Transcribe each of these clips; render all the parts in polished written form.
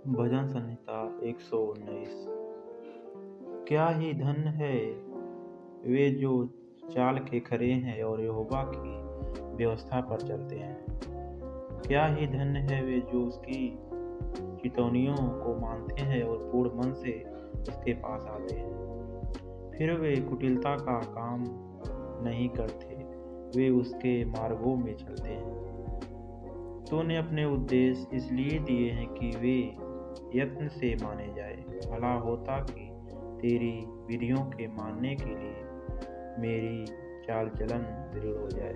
भजन संहिता 119। क्या ही धन है वे जो चाल के खरे हैं और यहोवा की व्यवस्था पर चलते हैं। क्या ही धन है वे जो उसकी चितौनियों को मानते हैं और पूर्ण मन से उसके पास आते हैं। फिर वे कुटिलता का काम नहीं करते, वे उसके मार्गों में चलते हैं। तूने अपने उद्देश्य इसलिए दिए हैं कि वे यत्न से माने जाए। भला होता कि तेरी विधियों के मानने के लिए मेरी चाल चलन दृढ़ हो जाए।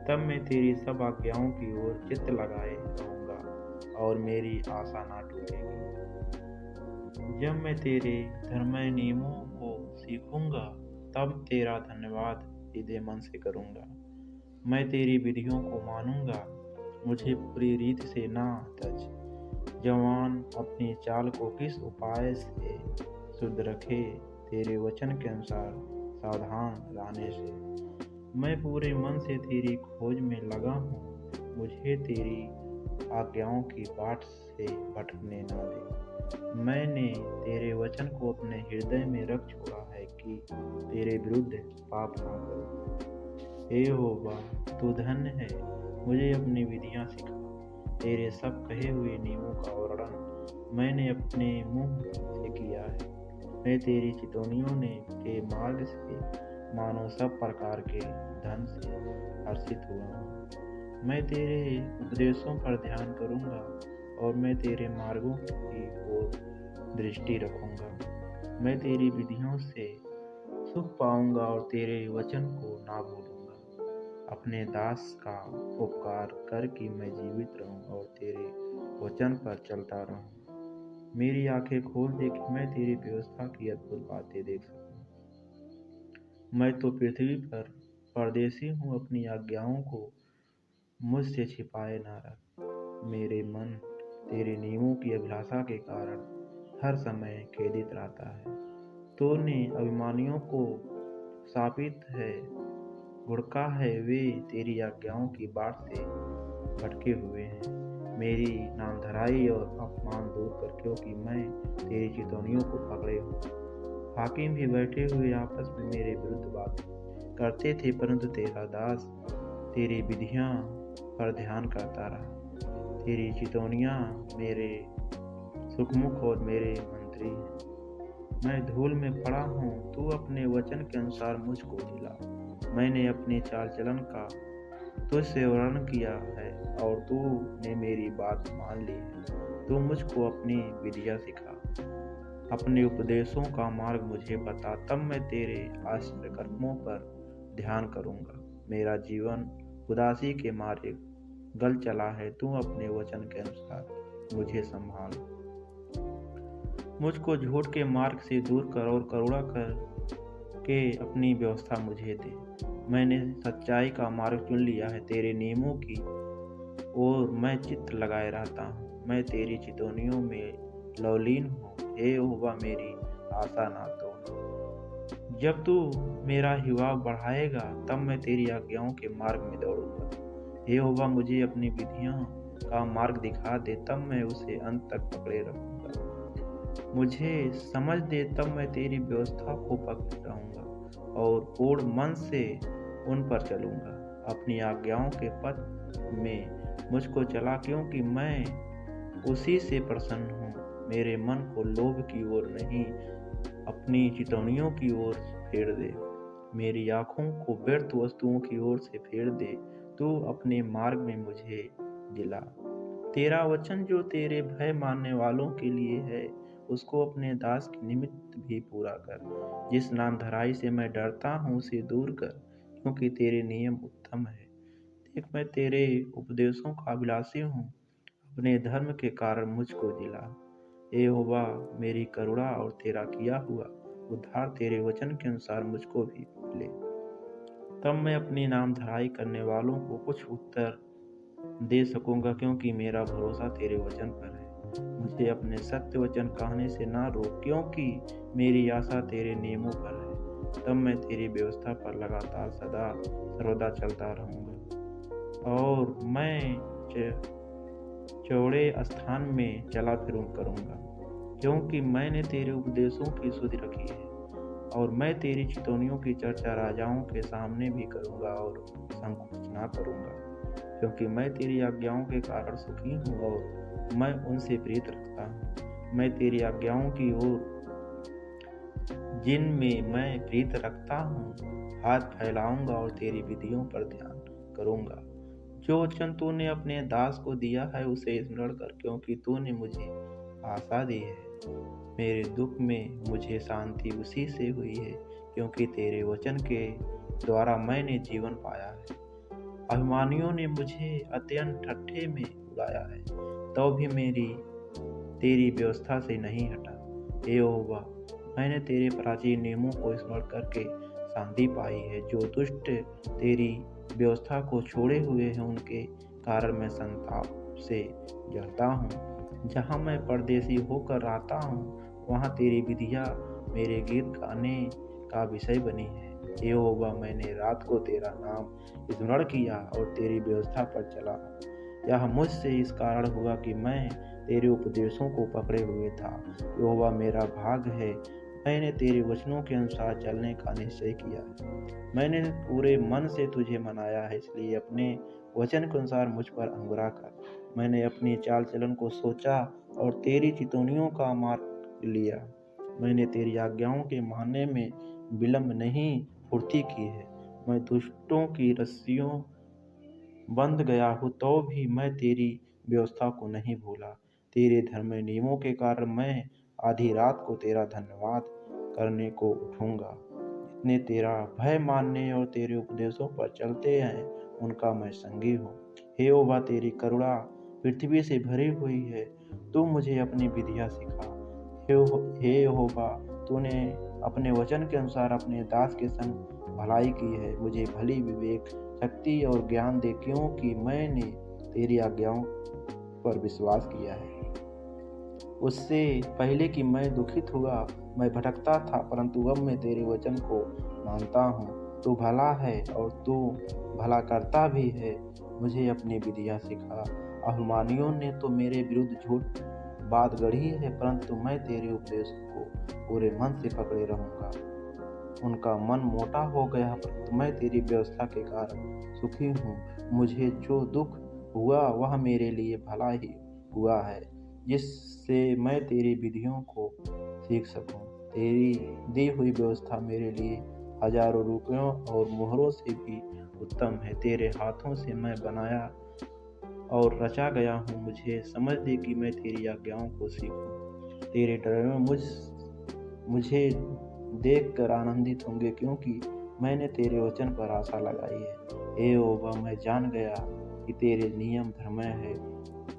तब मैं तेरी सब आज्ञाओं की ओर चित्त लगाए रहूँगा और मेरी आशा ना टूटेगी। जब मैं तेरे धर्ममय नियमों को सीखूंगा, तब तेरा धन्यवाद हृदय मन से करूँगा। मैं तेरी विधियों को मानूंगा, मुझे पूरी रीत से ना तज। जवान अपनी चाल को किस उपाय से शुद्ध रखे, तेरे वचन के अनुसार सावधान रहने से। मैं पूरे मन से तेरी खोज में लगा हूँ, मुझे तेरी आज्ञाओं की बाट से भटकने ना दे। मैंने तेरे वचन को अपने हृदय में रख छोड़ा है कि तेरे विरुद्ध पाप ना करूँ। हे यहोवा, तू धन्य है, मुझे अपनी विधियाँ सिखा। तेरे सब कहे हुए नियमों का वर्णन मैंने अपने मुंह से किया है। मैं तेरी चितौनियों ने के मार्ग से मानो सब प्रकार के धन से हर्षित हुआ हूँ। मैं तेरे उपदेशों पर ध्यान करूँगा और मैं तेरे मार्गों की ओर दृष्टि रखूँगा। मैं तेरी विधियों से सुख पाऊँगा और तेरे वचन को ना भूलूँगा। अपने दास का उपकार कर कि मैं जीवित रहूं और तेरे वचन पर चलता रहूं। मेरी आंखें खोल दे कि मैं तेरी व्यवस्था की अद्भुत बातें देख सकूं। मैं तो पृथ्वी पर परदेसी हूँ, अपनी आज्ञाओं को मुझसे छिपाए ना रख। मेरे मन तेरे नियमों की अभिलाषा के कारण हर समय खेदित रहता है। तूने अभिमानियों को शापित है, घुड़का है, वे तेरी आज्ञाओं की बाट से भटके हुए हैं। मेरी नामधराई और अपमान दूर कर, क्योंकि मैं तेरी चितौनियों को पकड़े हूँ। हाकिम भी बैठे हुए आपस में मेरे विरुद्ध बात करते थे, परंतु तेरा दास तेरी विधियाँ पर ध्यान करता रहा। तेरी चितौनियाँ मेरे सुखमुख और मेरे मंत्री हैं। मैं धूल में पड़ा हूँ, तू अपने वचन के अनुसार मुझको जिला। मैंने अपनी चाल चलन का तुझसे वर्णन किया है और तूने मेरी बात मान ली है। तू मुझको अपनी विधियाँ सिखा, अपने उपदेशों का मार्ग मुझे बता, तब मैं तेरे आश्चर्य कर्मों पर ध्यान करूँगा। मेरा जीवन उदासी के मारे गल चला है, तू अपने वचन के अनुसार मुझे संभाल। मुझको झूठ के मार्ग से दूर कर और करुणा कर के अपनी व्यवस्था मुझे दे। मैंने सच्चाई का मार्ग चुन लिया है, तेरे नियमों की ओर मैं चित्त लगाए रहता हूँ। मैं तेरी चितौनियों में लवलीन हूँ। हे यहोवा, मेरी आशा ना तोड़। जब तू मेरा हिवाव बढ़ाएगा, तब मैं तेरी आज्ञाओं के मार्ग में दौड़ूंगा। हे यहोवा, मुझे अपनी विधियों का मार्ग दिखा दे, तब मैं उसे अंत तक पकड़े रहूंगा। मुझे समझ दे, तब मैं तेरी व्यवस्था को पकड़े रहूंगा और पूर्ण मन से उन पर चलूंगा। अपनी आज्ञाओं के पथ में मुझको चला, क्योंकि मैं उसी से प्रसन्न हूँ। मेरे मन को लोभ की ओर नहीं, अपनी चितौनियों की ओर फेर दे। मेरी आँखों को व्यर्थ वस्तुओं की ओर से फेर दे। तू अपने मार्ग में मुझे दिला। तेरा वचन जो तेरे भय मानने वालों के लिए है, उसको अपने दास के निमित्त भी पूरा कर। जिस नामधराई से मैं डरता हूँ, उसे दूर कर, क्योंकि तेरे नियम उत्तम है। देख, मैं तेरे उपदेशों का अभिलाषी हूँ, अपने धर्म के कारण मुझको दिला। हे यहोवा, मेरी करुणा और तेरा किया हुआ उद्धार तेरे वचन के अनुसार मुझको भी मिले। तब मैं अपनी नामधराई करने वालों को कुछ उत्तर दे सकूंगा, क्योंकि मेरा भरोसा तेरे वचन पर है। मुझे अपने सत्य वचन कहने से ना रोक, क्योंकि मेरी आशा तेरे नियमों पर है। तब मैं तेरी व्यवस्था पर लगातार सदा सर्वदा चलता रहूंगा और मैं चौड़े स्थान में चला फिरूं करूँगा, क्योंकि मैंने तेरे उपदेशों की सुध रखी है। और मैं तेरी चितौनियों की चर्चा राजाओं के सामने भी करूँगा और संकोच ना करूँगा, क्योंकि मैं तेरी आज्ञाओं के कारण सुखी हूँ और मैं उनसे प्रीत रखता हूँ। मैं तेरी आज्ञाओं की ओर जिनमें मैं प्रीत रखता हूँ हाथ फैलाऊंगा और तेरी विधियों पर ध्यान करूँगा। जो वचन तूने अपने दास को दिया है उसे स्मरण कर, क्योंकि तूने मुझे आशा दी है। मेरे दुख में मुझे शांति उसी से हुई है, क्योंकि तेरे वचन के द्वारा मैंने जीवन पाया है। अभिमानियों ने मुझे अत्यंत ठट्ठे में उड़ाया है, तो भी मेरी तेरी व्यवस्था से नहीं हटा। हे यहोवा, मैंने तेरे प्राचीन नियमों को स्मरण करके शांति पाई है। जो दुष्ट तेरी व्यवस्था को छोड़े हुए हैं उनके कारण मैं संताप से जलता हूँ। जहाँ मैं परदेसी होकर रहता हूँ वहाँ तेरी विधियाँ मेरे गीत गाने का विषय बनी है। हे यहोवा, मैंने रात को तेरा नाम स्मरण किया और तेरी व्यवस्था पर चला। यह मुझसे इस कारण हुआ कि मैं तेरे उपदेशों को पकड़े हुए था। यहोवा मेरा भाग है, मैंने तेरे वचनों के अनुसार चलने का निश्चय किया है। मैंने पूरे मन से तुझे मनाया है, इसलिए अपने वचन के अनुसार मुझ पर अनुग्रह कर। मैंने अपनी चाल चलन को सोचा और तेरी चितौनियों का मार्ग लिया। मैंने तेरी आज्ञाओं के मानने में विलम्ब नहीं फुर्ती की है। मैं दुष्टों की रस्सियों बंध गया हूँ, तो भी मैं तेरी व्यवस्था को नहीं भूला। तेरे धर्म नियमों के कारण मैं आधी रात को तेरा धन्यवाद करने को उठूंगा। जितने तेरा भय मानने और तेरे उपदेशों पर चलते हैं उनका मैं संगी हूँ। हे यहोवा, तेरी करुणा पृथ्वी से भरी हुई है, तू मुझे अपनी विधियाँ सिखा। हे यहोवा, तूने अपने वचन के अनुसार अपने दास के संग भलाई की है। मुझे भली विवेक, शक्ति और ज्ञान दे, क्योंकि मैंने तेरी आज्ञाओं पर विश्वास किया है। उससे पहले कि मैं दुखित हुआ, मैं भटकता था, परंतु अब मैं तेरे वचन को मानता हूँ। तू भला है और तू भला करता भी है। मुझे अपनी विधियाँ सिखा। अभिमानियों ने तो मेरे विरुद्ध झूठ बात गढ़ी है, परंतु मैं तेरे उपदेशों को पूरे मन से पकड़े रहूँगा। उनका मन मोटा हो गया, परंतु मैं तेरी व्यवस्था के कारण सुखी हूँ। मुझे जो दुख हुआ वह मेरे लिए भला ही हुआ है, जिससे मैं तेरी विधियों को सीख सकूं। तेरी दी हुई व्यवस्था मेरे लिए हजारों रुपयों और मोहरों से भी उत्तम है। तेरे हाथों से मैं बनाया और रचा गया हूँ। मुझे समझ दे कि मैं तेरी आज्ञाओं को सीखूं। तेरे डर में मुझे देख कर आनंदित होंगे, क्योंकि मैंने तेरे वचन पर आशा लगाई है। हे यहोवा, मैं जान गया कि तेरे नियम धर्मय है।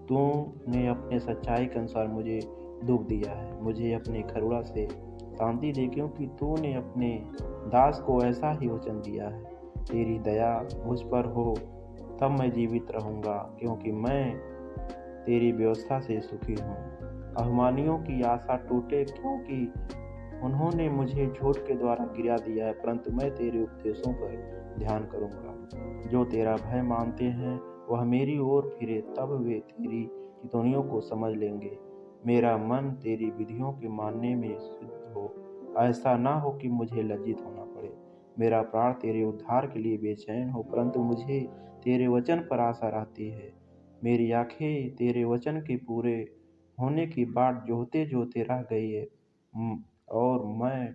तूने अपने सच्चाई के अनुसार मुझे दुख दिया है। मुझे अपनी करुणा से शांति दे, क्योंकि तूने अपने दास को ऐसा ही वचन दिया है। तेरी दया मुझ पर हो, तब मैं जीवित रहूँगा, क्योंकि मैं तेरी व्यवस्था से सुखी हूँ। अभिमानियों की आशा टूटे, क्योंकि उन्होंने मुझे झूठ के द्वारा गिरा दिया है, परंतु मैं तेरे उपदेशों पर ध्यान करूँगा। जो तेरा भय मानते हैं वह मेरी ओर फिरे, तब वे तेरी चितौनियों को समझ लेंगे। मेरा मन तेरी विधियों के मानने में शुद्ध हो, ऐसा ना हो कि मुझे लज्जित होना पड़े। मेरा प्राण तेरे उद्धार के लिए बेचैन हो, परंतु मुझे तेरे वचन पर आशा रहती है। मेरी आंखें तेरे वचन के पूरे होने की बाट जोहते जोहते रह गई है, और मैं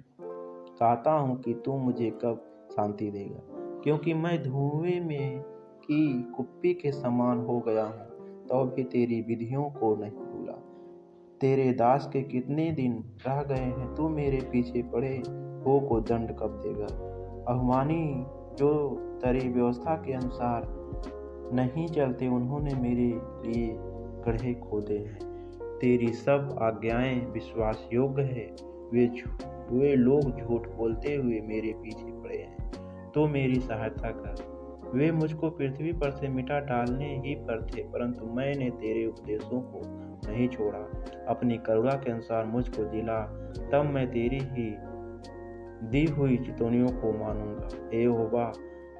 चाहता हूँ कि तू मुझे कब शांति देगा, क्योंकि मैं धुएं में की कुप्पी के समान हो गया हूँ, तो भी तेरी विधियों को नहीं भूला। तेरे दास के कितने दिन रह गए हैं, तू मेरे पीछे पड़े हो को दंड कब देगा। अभिमानी जो तेरी व्यवस्था के अनुसार नहीं चलते, उन्होंने मेरे लिए गड्ढे खोदे हैं। तेरी सब आज्ञाएं विश्वास योग्य है। वे लोग झूठ बोलते हुए मेरे पीछे पड़े हैं, तो मेरी सहायता कर। वे मुझको पृथ्वी पर से मिटा डालने ही पर थे, परंतु मैंने तेरे उपदेशों को नहीं छोड़ा। अपनी करुणा के अनुसार मुझको दिला, तब मैं तेरी ही दी हुई चितौनियों को मानूंगा। हे यहोवा,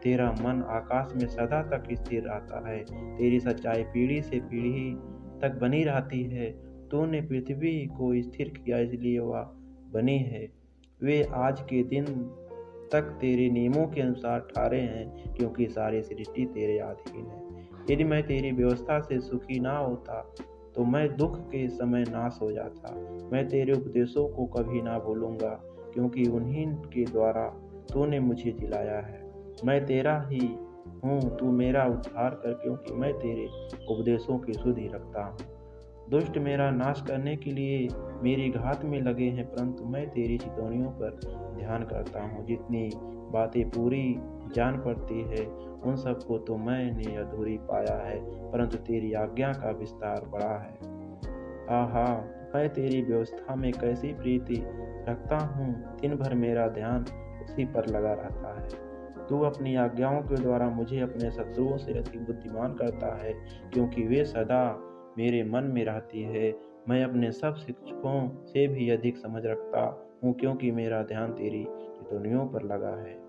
तेरा मन आकाश में सदा तक स्थिर रहता है। तेरी सच्चाई पीढ़ी से पीढ़ी तक बनी रहती है। तूने पृथ्वी को स्थिर किया, इसलिए वह बनी है। वे आज के दिन तक तेरे नियमों के अनुसार ठहरे हैं, क्योंकि सारी सृष्टि तेरे अधीन है। यदि मैं तेरी व्यवस्था से सुखी ना होता, तो मैं दुख के समय नाश हो जाता। मैं तेरे उपदेशों को कभी ना भूलूंगा, क्योंकि उन्हीं के द्वारा तूने मुझे जिलाया है। मैं तेरा ही हूँ, तू मेरा उद्धार कर, क्योंकि मैं तेरे उपदेशों की सुधि रखता हूँ। दुष्ट मेरा नाश करने के लिए मेरी घात में लगे हैं, परंतु मैं तेरी चितौनियों पर ध्यान करता हूँ। जितनी बातें पूरी जान पड़ती है, उन सबको तो मैंने अधूरी पाया है, परंतु तेरी आज्ञा का विस्तार बड़ा है। आहा, मैं तेरी व्यवस्था में कैसी प्रीति रखता हूँ। दिन भर मेरा ध्यान उसी पर लगा रहता है। तू अपनी आज्ञाओं के द्वारा मुझे अपने शत्रुओं से अधिक बुद्धिमान करता है, क्योंकि वे सदा मेरे मन में रहती है। मैं अपने सब शिक्षकों से भी अधिक समझ रखता हूँ, क्योंकि मेरा ध्यान तेरी चितौनियों पर लगा है।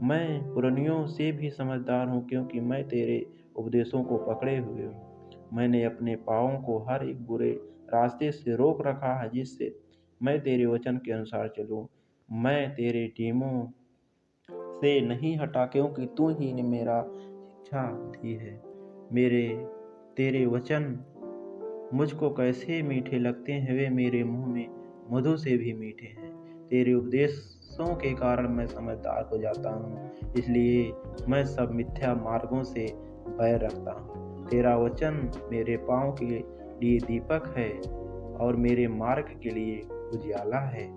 मैं पुरनियों से भी समझदार हूँ, क्योंकि मैं तेरे उपदेशों को पकड़े हुए हूँ। मैंने अपने पाँवों को हर एक बुरे रास्ते से रोक रखा है, जिससे मैं तेरे वचन के अनुसार चलूँ। मैं तेरे नियमों से नहीं हटा, क्योंकि तू ही ने मेरा शिक्षा दी है। मेरे तेरे वचन मुझको कैसे मीठे लगते हैं, वे मेरे मुंह में मधु से भी मीठे हैं। तेरे उपदेशों के कारण मैं समझदार हो जाता हूँ, इसलिए मैं सब मिथ्या मार्गों से बैर रखता हूँ। तेरा वचन मेरे पाँव के लिए दीपक है और मेरे मार्ग के लिए उजियाला है।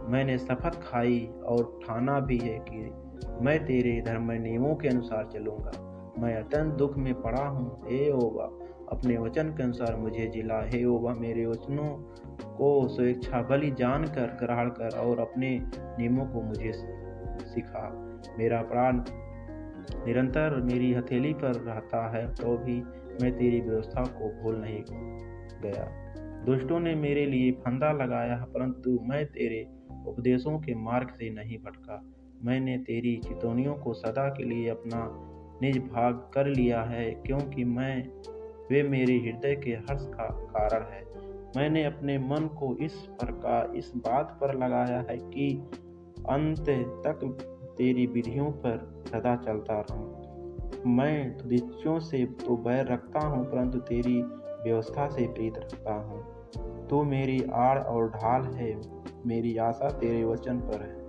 मैंने शपथ खाई और ठाना भी है कि मैं तेरे धर्म नियमों के अनुसार चलूँगा। मैं अत्यंत दुख में पड़ा हूँ। हे यहोवा, अपने वचन के अनुसार मुझे जिला। हे यहोवा, मेरे वचनों को स्वेच्छा बलि जानकर ग्रहण कर और अपने नियमों को मुझे सिखा। मेरा प्राण निरंतर मेरी हथेली पर रहता है, तो भी मैं तेरी व्यवस्था को भूल नहीं गया। दुष्टों ने मेरे लिए फंदा लगाया, परंतु मैं तेरे उपदेशों के मार्ग से नहीं भटका। मैंने तेरी चितौनियों को सदा के लिए अपना निज भाग कर लिया है, क्योंकि वे मेरे हृदय के हर्ष का कारण है। मैंने अपने मन को इस बात पर लगाया है कि अंत तक तेरी विधियों पर सदा चलता रहूं। मैं तुझसे से तो बैर रखता हूँ, परंतु तेरी व्यवस्था से प्रीत रखता हूँ। तू मेरी आड़ और ढाल है, मेरी आशा तेरे वचन पर है।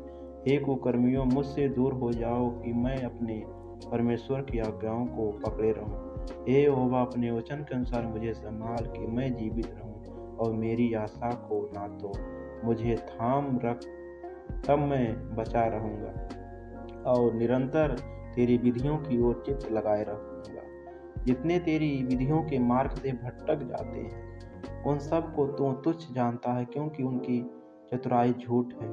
हे कुकर्मियों, मुझसे दूर हो जाओ कि मैं अपने परमेश्वर की आज्ञाओं को पकड़े रहूं। हे यहोवा, अपने वचन के अनुसार मुझे संभाल कि मैं जीवित रहूं और मेरी आशा को ना तो मुझे थाम रख, तब मैं बचा रहूंगा और निरंतर तेरी विधियों की ओर चित्त लगाए रहूंगा। जितने तेरी विधियों के मार्ग से भटक जाते हैं, उन सब को तू तुच्छ जानता है, क्योंकि उनकी चतुराई झूठ है।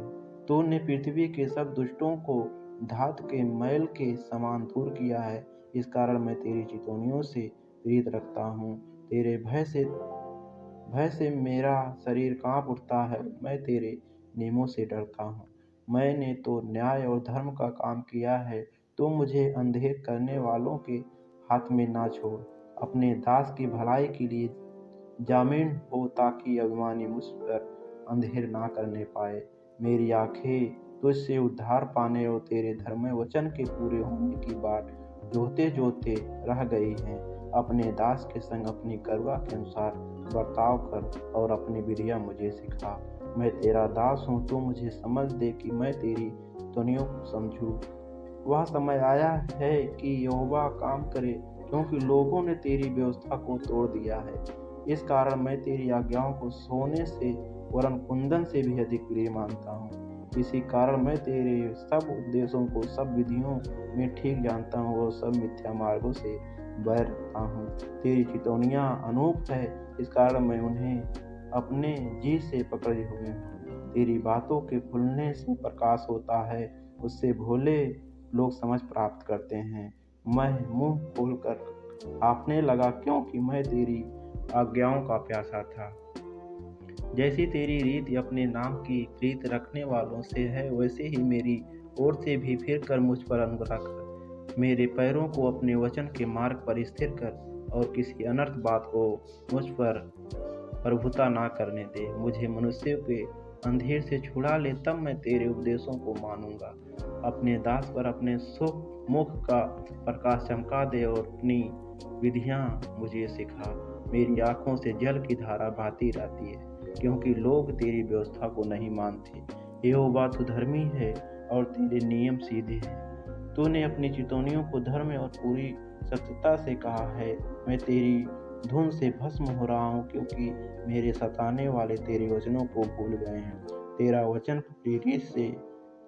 तूने पृथ्वी के सब दुष्टों को धात के मैल के समान दूर किया है। इस कारण मैं तेरी चितौनियों से प्रीत रखता हूँ। तेरे भय से मेरा शरीर कांप उठता है। मैं तेरे नियमों से डरता हूँ। मैंने तो न्याय और धर्म का काम किया है। तू मुझे अंधेर करने वालों के हाथ में ना छोड़। अपने दास की भलाई के लिए जामीन हो, ताकि अभिमानी मुझ पर अंधेर ना करने पाए। मेरी आंखें तुझसे उद्धार पाने और तेरे धर्म वचन के पूरे होने की बाट जोते जोते रह गई हैं। अपने दास के संग अपनी करवा के अनुसार बर्ताव कर और अपनी विधियां मुझे सिखा। मैं तेरा दास हूँ, तू मुझे समझ दे कि मैं तेरी ध्वनियों को समझूं। वह समय आया है कि यहोवा काम करे, क्योंकि लोगों ने तेरी व्यवस्था को तोड़ दिया है। इस कारण मैं तेरी आज्ञाओं को सोने से वरन कुंदन से भी अधिक प्रिय मानता हूँ। इसी कारण मैं तेरे सब उपदेशों को सब विधियों में ठीक जानता हूँ और सब मिथ्या मार्गों से बैर रखता हूँ। तेरी चितौनियाँ अनूप है, इस कारण मैं उन्हें अपने जी से पकड़े हुए हूँ। तेरी बातों के खुलने से प्रकाश होता है, उससे भोले लोग समझ प्राप्त करते हैं। मैं मुंह खोलकर हाँफने लगा, क्योंकि मैं तेरी आज्ञाओं का प्यासा था। जैसी तेरी रीत अपने नाम की प्रीत रखने वालों से है, वैसे ही मेरी ओर से भी फिर कर मुझ पर अनुग्रह कर। मेरे पैरों को अपने वचन के मार्ग पर स्थिर कर और किसी अनर्थ बात को मुझ पर प्रभुता ना करने दे। मुझे मनुष्य के अंधेर से छुड़ा ले, तब मैं तेरे उपदेशों को मानूंगा। अपने दास पर अपने सुख मुख का प्रकाश चमका दे और अपनी विधियां मुझे सिखा। मेरी आंखों से जल की धारा बहती रहती है, क्योंकि लोग तेरी व्यवस्था को नहीं मानते। यहोवा तू धर्मी है और तेरे नियम सीधे हैं। तूने अपनी चितौनियों को धर्म और पूरी सत्यता से कहा है। मैं तेरी धुन से भस्म हो रहा हूँ, क्योंकि मेरे सताने वाले तेरे वचनों को भूल गए हैं। तेरा वचन रीत से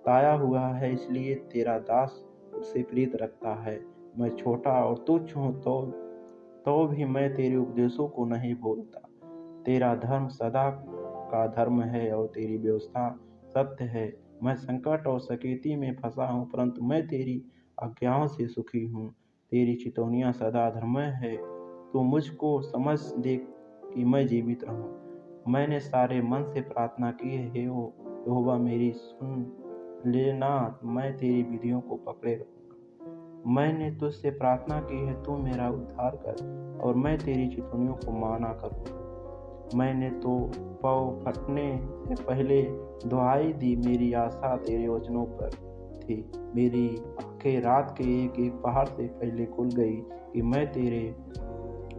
ताया हुआ है, इसलिए तेरा दास उससे प्रीत रखता है। मैं छोटा और तुच्छ हूँ, तो भी मैं तेरे उपदेशों को नहीं भूलता। तेरा धर्म सदा का धर्म है और तेरी व्यवस्था सत्य है। मैं संकट और सकेती में फंसा हूँ, परंतु मैं तेरी आज्ञाओं से सुखी हूँ। तेरी चितौनियाँ सदा धर्ममय है। तू मुझको समझ दे कि मैं जीवित रहूँ। मैंने सारे मन से प्रार्थना की है, हे यहोवा मेरी सुन लेना। मैं तेरी विधियों को पकड़े रहूँगा। मैंने तुझसे प्रार्थना की है, तू मेरा उद्धार कर और मैं तेरी चितौनियों को माना करूँगा। मैंने तो पाँव फटने से पहले दुहाई दी, मेरी आशा तेरे वचनों पर थी। मेरी आंखें रात के एक एक पहाड़ से पहले खुल गई कि मैं तेरे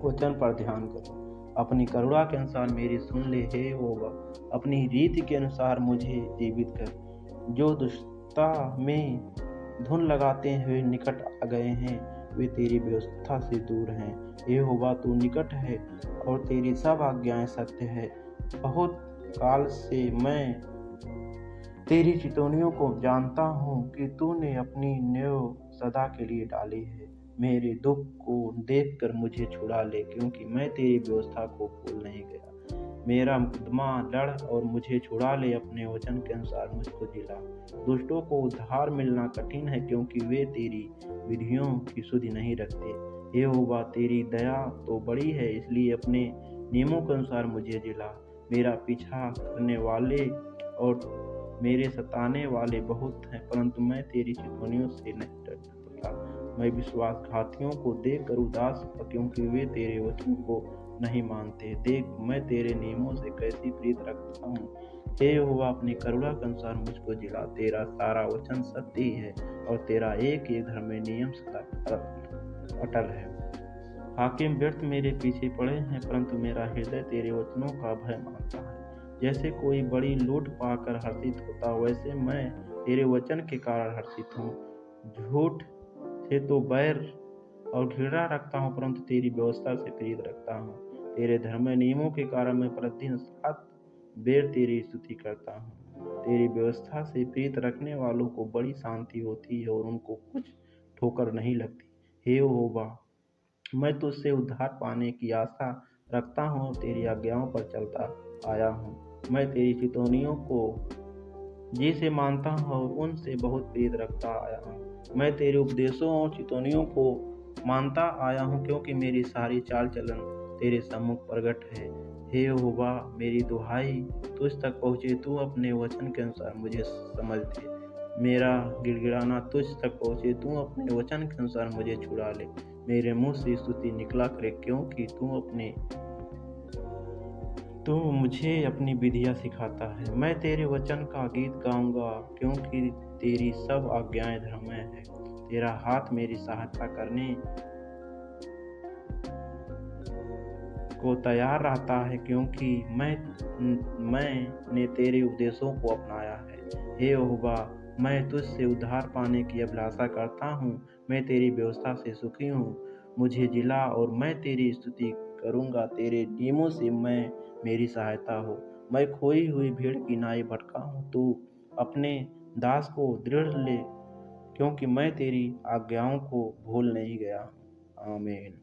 वचन पर ध्यान करूं। अपनी करुणा के अनुसार मेरी सुन ले, हे यहोवा। अपनी रीति के अनुसार मुझे जीवित कर। जो दुष्टता में धुन लगाते हुए निकट आ गए हैं, वे तेरी व्यवस्था से दूर हैं। यहोवा तू निकट है और तेरी सब आज्ञाएं सत्य है। बहुत काल से मैं तेरी चितौनियों को जानता हूँ कि तूने अपनी नेव सदा के लिए डाली है। मेरे दुख को देखकर मुझे छुड़ा ले, क्योंकि मैं तेरी व्यवस्था को भूल नहीं गया। मेरा मुकदमा लड़ और मुझे छुड़ा ले, अपने वचन के अनुसार मुझको जिला। दुष्टों को उद्धार मिलना कठिन है, क्योंकि वे तेरी विधियों की सुधि नहीं रखते। यहोवा तेरी दया तो बड़ी है, इसलिए अपने नियमों के अनुसार मुझे जिला। मेरा पीछा करने वाले और मेरे सताने वाले बहुत हैं, परंतु मैं तेरी चितौनियों से नहीं डरता। मैं विश्वासघातियों को देखकर उदास हुआ, क्योंकि वे तेरे वचन को नहीं मानते। देख, मैं तेरे नियमों से कैसी प्रीत रखता हूँ। हे यहोवा, अपनी करुणा के अनुसार मुझको जिला। तेरा सारा वचन सत्य ही है और तेरा एक एक धर्म में नियम सदा अटल है। हाकिम व्यर्थ मेरे पीछे पड़े हैं, परंतु मेरा हृदय तेरे वचनों का भय मानता है। जैसे कोई बड़ी लूट पाकर हर्षित होता, वैसे मैं तेरे वचन के कारण हर्षित हूँ। झूठ से तो बैर और घृणा रखता हूँ, परंतु तेरी व्यवस्था से प्रीत रखता हूँ। तेरे धर्म नियमों के कारण मैं प्रतिदिन 7 बेर तेरी स्तुति करता हूँ। तेरी व्यवस्था से प्रीत रखने वालों को बड़ी शांति होती है और उनको कुछ ठोकर नहीं लगती। हे यहोवा, मैं तुझसे उद्धार पाने की आशा रखता हूँ और तेरी आज्ञाओं पर चलता आया हूँ। मैं तेरी चितौनियों को जी से मानता हूँ और उनसे बहुत प्रीत रखता आया हूँ। मैं तेरे उपदेशों और चितौनियों को मानता आया हूँ, क्योंकि मेरी सारी चाल चलन तेरे सम्मुख प्रगट है। हे यहोवा, मेरी दुहाई तुझ तक पहुँचे, तू अपने वचन के अनुसार मुझे समझ दे। मेरा गिड़गिड़ाना तुझ तक पहुँचे, तू अपने वचन के अनुसार मुझे छुड़ा ले। मेरे मुँह से स्तुति निकला करे, क्योंकि तू मुझे अपनी विधियाँ सिखाता है। मैं तेरे वचन का गीत गाऊंगा, क्योंकि तेरी सब आज्ञाएं धर्ममय है। तेरा हाथ मेरी सहायता करने को तैयार रहता है, क्योंकि मैंने तेरे उपदेशों को अपनाया है। हे यहोवा, मैं तुझसे उद्धार पाने की अभिलाषा करता हूँ। मैं तेरी व्यवस्था से सुखी हूँ। मुझे जिला और मैं तेरी स्तुति करूँगा। तेरे नियमों से मेरी सहायता हो। मैं खोई हुई भेड़ की नाई भटका हूँ। तू अपने दास को दृढ़ ले, क्योंकि मैं तेरी आज्ञाओं को भूल नहीं गया हूँ। आमीन।